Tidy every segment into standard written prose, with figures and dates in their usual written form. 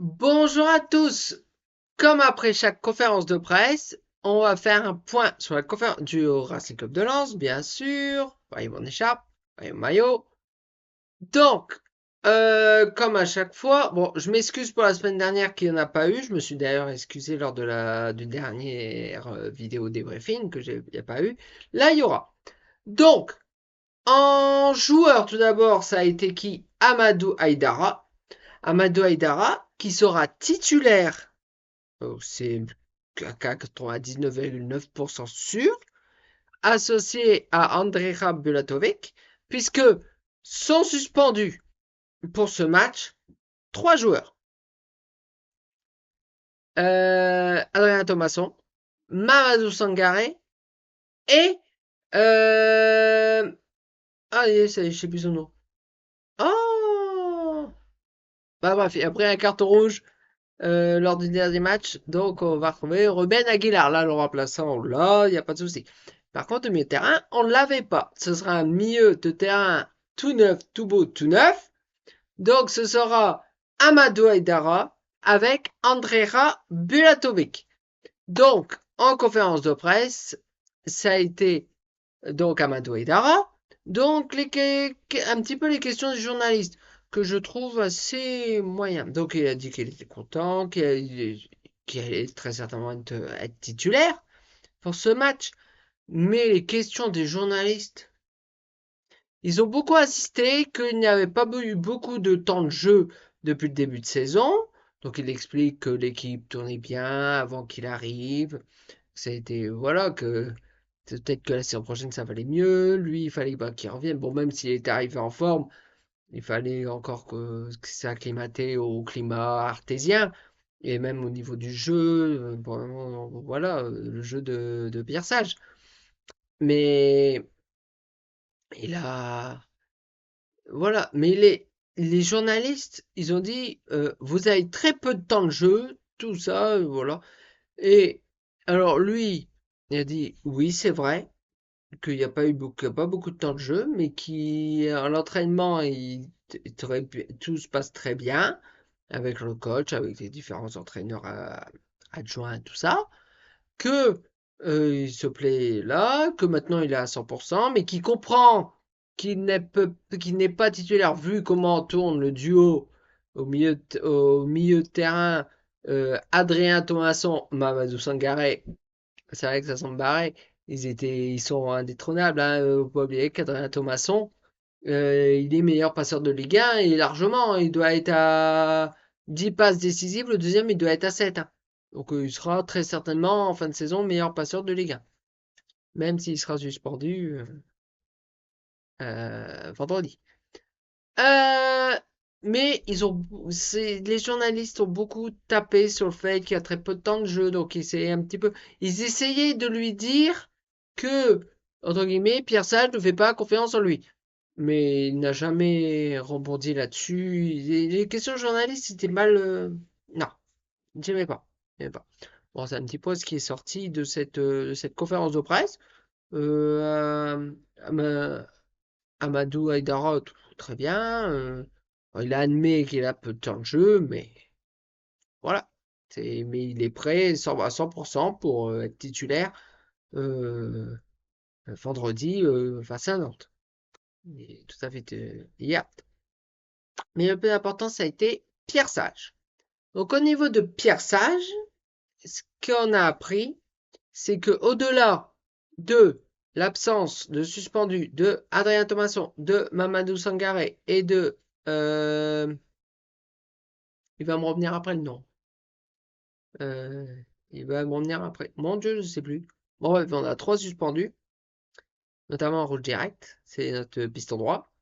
Bonjour à tous. Comme après chaque conférence de presse, on va faire un point sur la conférence du Racing Club de Lens, bien sûr. Voyez mon écharpe, voyez mon maillot. Donc, comme à chaque fois, bon, je m'excuse pour la semaine dernière qu'il n'y en a pas eu. Je me suis d'ailleurs excusé lors de du dernière vidéo débriefing que il n'y a pas eu. Là, il y aura. Donc, en joueur, tout d'abord, ça a été qui? Amadou Haïdara. Amadou Haïdara, qui sera titulaire. C'est à 99,9% sûr, associé à Andreja Bulatovic, puisque sont suspendus pour ce match trois joueurs. Adrien Thomasson, Mamadou Sangaré et... Ah, je sais plus son nom. Oh, bah bref, après un carton rouge lors du dernier match. Donc, on va retrouver Ruben Aguilar. Là, le remplaçant, là, il n'y a pas de souci. Par contre, le milieu de terrain, on ne l'avait pas. Ce sera un milieu de terrain tout neuf, tout beau, tout neuf. Donc, ce sera Amadou Haïdara avec Andreja Bulatovic. Donc, en conférence de presse, ça a été donc Amadou Haïdara. Donc, un petit peu les questions des journalistes que je trouve assez moyen. Donc, il a dit qu'il était content, qu'il allait très certainement être titulaire pour ce match. Mais les questions des journalistes, ils ont beaucoup insisté qu'il n'y avait pas eu beaucoup de temps de jeu depuis le début de saison. Donc, il explique que l'équipe tournait bien avant qu'il arrive. C'était, voilà, que peut-être que la saison prochaine ça valait mieux. Lui, il fallait qu'il revienne. Bon, même s'il était arrivé en forme, il fallait encore que s'acclimater au climat artésien. Et même au niveau du jeu, voilà, le jeu de Pierre Sage. Mais il a. Voilà, mais les journalistes, ils ont dit vous avez très peu de temps de jeu, tout ça, voilà. Et alors lui, il a dit oui, c'est vrai, qu'il n'y a pas eu beaucoup, pas beaucoup de temps de jeu, mais qui, à l'entraînement, tout se passe très bien avec le coach, avec les différents entraîneurs adjoints, tout ça, que il se plaît là, que maintenant il est à 100%, mais qui comprend qu'il n'est pas titulaire vu comment tourne le duo au milieu de terrain Adrien Thomasson, Mamadou Sangaré. C'est vrai que ça semble barré. Ils sont indétrônables, hein. Faut pas oublier qu'Adrien Thomasson, il est meilleur passeur de Ligue 1 et largement. Il doit être à 10 passes décisives. Le deuxième, il doit être à 7, hein. Donc, il sera très certainement en fin de saison meilleur passeur de Ligue 1. Même s'il sera suspendu vendredi. Euh, mais les journalistes ont beaucoup tapé sur le fait qu'il y a très peu de temps de jeu, donc ils essayaient de lui dire que, entre guillemets, Pierre Sage ne fait pas confiance en lui. Mais il n'a jamais rebondi là-dessus. Les questions journalistes, c'était mal. Non, j'aimais pas. J'aimais pas. Bon, c'est un petit peu ce qui est sorti de cette conférence de presse. Euh, Amadou Haïdara, très bien. Il a admis qu'il a peu de temps de jeu, mais voilà. Mais il est prêt à 100% pour être titulaire euh, vendredi face à Nantes. Il est tout à fait apte. Mais le plus important, ça a été Pierre Sage. Donc au niveau de Pierre Sage, ce qu'on a appris, c'est que au-delà de l'absence de suspendu de Adrien Thomasson, de Mamadou Sangaré et de il va me revenir après le nom. Il va me revenir après. Mon Dieu, je sais plus. Bon, bref, on a trois suspendus, notamment en rouge direct. C'est notre piston droit.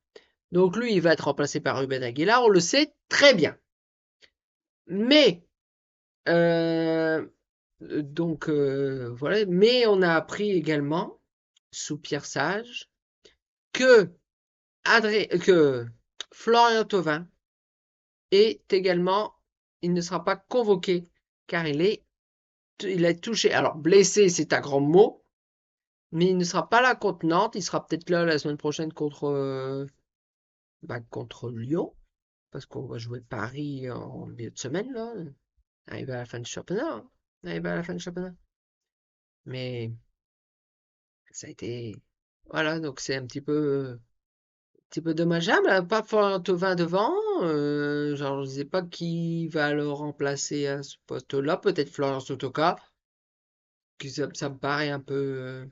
Donc lui, il va être remplacé par Ruben Aguilar. On le sait très bien. Mais euh, voilà. Mais on a appris également sous Pierre Sage que que Florian Thauvin est également, il ne sera pas convoqué car il a touché. Alors blessé, c'est un grand mot, mais il ne sera pas là contre Nantes. Il sera peut-être là la semaine prochaine contre Lyon. parce qu'on va jouer Paris en milieu de semaine, là. Arrivé à la fin du championnat. Hein. Arrivé à la fin du championnat. Mais ça a été. Voilà, donc c'est un petit peu dommageable. Hein. Pas Florian Thauvin devant. Genre, je ne sais pas qui va le remplacer à ce poste-là. Peut-être Florian Sotoka. Ça me paraît un petit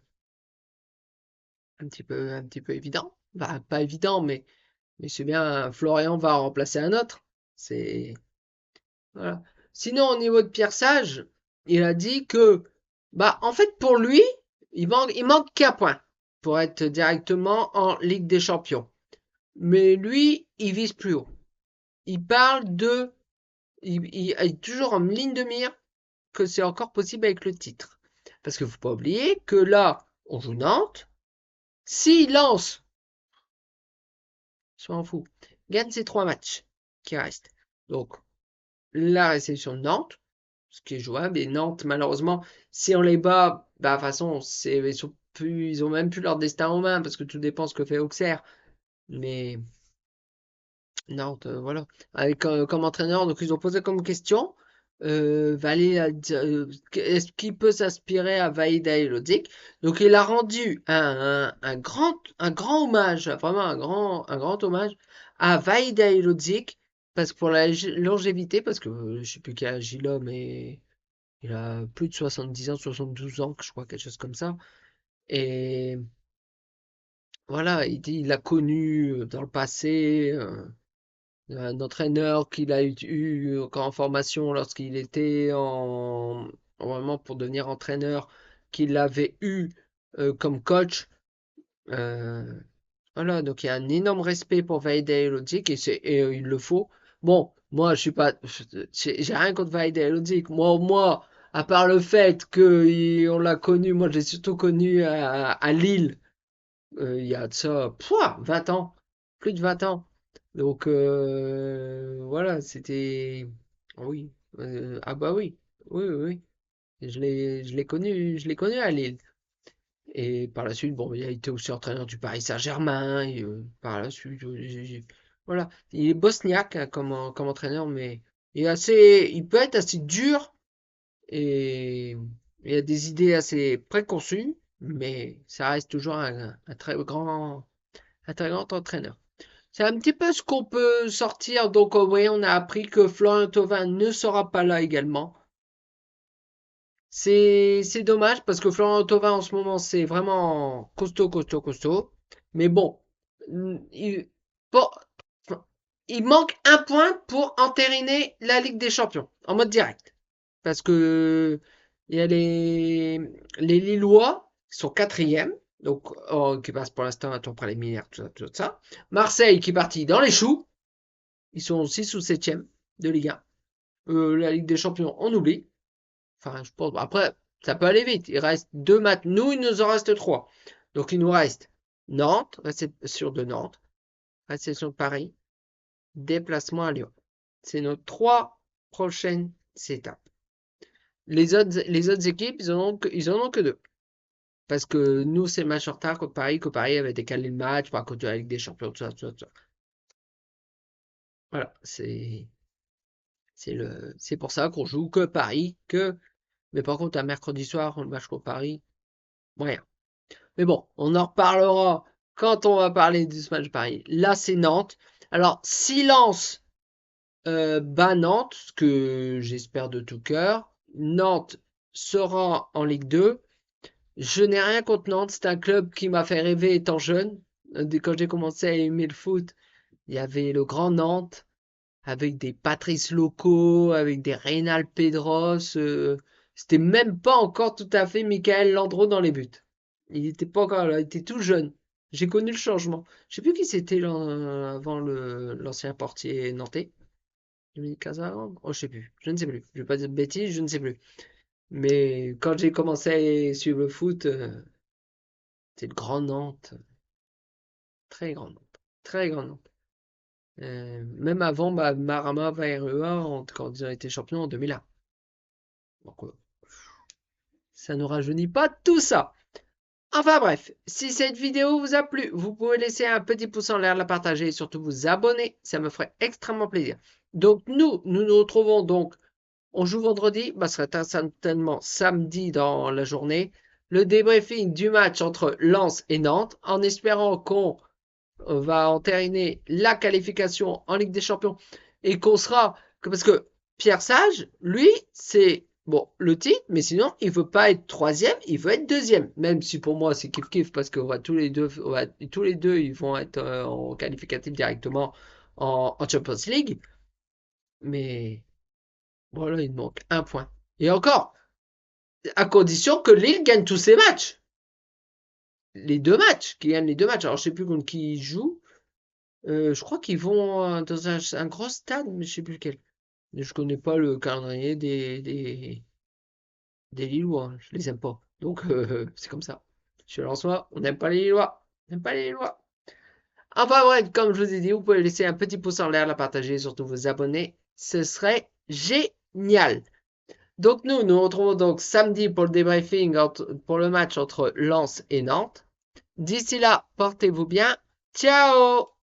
peu évident. Bah, pas évident, mais c'est bien. Florian va remplacer un autre. C'est. Voilà. Sinon, au niveau de Pierre Sage, il a dit que, bah, en fait, pour lui, il manque qu'un point pour être directement en Ligue des Champions. Mais lui, il vise plus haut. Il parle de, il est toujours en ligne de mire que c'est encore possible avec le titre. Parce qu'il ne faut pas oublier que là, on joue Nantes. S'il lance, je m'en fous, gagne ses 3 matchs qui restent. Donc, la réception de Nantes, ce qui est jouable. Et Nantes, malheureusement, si on les bat, bah, de toute façon, ils ont même plus leur destin en main parce que tout dépend ce que fait Auxerre. Mais Nantes, voilà. Avec comme entraîneur, donc ils ont posé comme question, est-ce qu'il peut s'inspirer à Vaïda Elodic? Donc il a rendu un grand hommage, vraiment un grand hommage à Vaïda Elodic, parce que pour la longévité, parce que je sais plus quel âge il a, mais il a plus de 70 ans, 72 ans, je crois, quelque chose comme ça. Et voilà, il dit il a connu dans le passé un entraîneur qu'il a eu en formation lorsqu'il était vraiment pour devenir entraîneur, qu'il l'avait eu comme coach. Euh, voilà, donc il y a un énorme respect pour Vaide Logic et il le faut. Bon, moi je suis pas, j'ai rien contre Vaide Logic. Moi, à part le fait qu'on l'a connu, moi je l'ai surtout connu à Lille. Il y a de ça, 20 ans, plus de 20 ans. Donc voilà, c'était, oui, ah bah oui, oui, oui, oui. Je l'ai connu à Lille. Et par la suite, bon, il a été aussi entraîneur du Paris Saint-Germain. Et, par la suite, voilà. Il est bosniaque hein, comme entraîneur, mais il peut être assez dur et il a des idées assez préconçues, mais ça reste toujours un très grand entraîneur. C'est un petit peu ce qu'on peut sortir. Donc, oui, on a appris que Florian Thauvin ne sera pas là également. C'est dommage parce que Florian Thauvin en ce moment c'est vraiment costaud, costaud, costaud. Mais bon, il, bon, il manque un point pour entériner la Ligue des Champions en mode direct. Parce que il y a les Lillois qui sont quatrième, donc qui passent pour l'instant un tour préliminaire, tout ça, tout ça. Marseille qui est parti dans les choux, ils sont 6 ou septième de Ligue 1. La Ligue des Champions, on oublie. Enfin, je pense. Après, ça peut aller vite. Il reste 2 matchs. Nous, il nous en reste 3. Donc, il nous reste Nantes, réception de Nantes, réception de Paris, déplacement à Lyon. C'est nos 3 prochaines étapes. Les autres équipes, ils en ont que 2. Parce que nous, c'est match en retard contre Paris, que Paris avait décalé le match par contre de la Ligue des Champions, tout ça, tout ça, tout ça. Voilà, c'est pour ça qu'on joue que Paris, mais par contre, un mercredi soir, le match contre Paris, rien. Mais bon, on en reparlera quand on va parler du match de Paris. Là, c'est Nantes. Alors, silence bat Nantes, ce que j'espère de tout cœur. Nantes sera en Ligue 2. Je n'ai rien contre Nantes. C'est un club qui m'a fait rêver étant jeune. Quand j'ai commencé à aimer le foot, il y avait le Grand Nantes, avec des Patrice Loco, avec des Reynald Pedros. C'était même pas encore tout à fait Michael Landreau dans les buts. Il était pas encore là, il était tout jeune. J'ai connu le changement. Je sais plus qui c'était avant l'ancien portier nantais. Dominique Casarand? Oh, je sais plus. Je ne sais plus. Je vais pas dire de bêtises, je ne sais plus. Mais quand j'ai commencé à suivre le foot, c'était le Grand Nantes. Très grand Nantes. Très grand Nantes. Même avant bah, Marama Vairua quand ils ont été champions en 2001. Donc, ça ne rajeunit pas tout ça. Enfin bref, si cette vidéo vous a plu, vous pouvez laisser un petit pouce en l'air, la partager et surtout vous abonner. Ça me ferait extrêmement plaisir. Donc nous retrouvons donc. On joue vendredi, bah, ce sera certainement samedi dans la journée. Le débriefing du match entre Lens et Nantes, en espérant qu'on va entériner la qualification en Ligue des Champions et qu'on sera. Parce que Pierre Sage, lui, c'est bon le titre, mais sinon, il veut pas être troisième, il veut être deuxième. Même si pour moi, c'est kiff-kiff parce que tous les deux, ils vont être en qualificatif directement en Champions League. Mais voilà, il manque un point. Et encore, à condition que Lille gagne tous ses matchs. Les deux matchs, qu'ils gagnent les deux matchs. Alors, je sais plus contre qui ils jouent. Je crois qu'ils vont dans un gros stade, mais je sais plus lequel. Je connais pas le calendrier des Lillois. Je les aime pas. Donc, c'est comme ça. Je lance moi, on n'aime pas les Lillois. On n'aime pas les Lillois. Enfin bref, comme je vous ai dit, vous pouvez laisser un petit pouce en l'air, la partager et surtout vous abonner. Ce serait génial. Donc nous retrouvons donc samedi pour le débriefing pour le match entre Lens et Nantes. D'ici là, portez-vous bien. Ciao!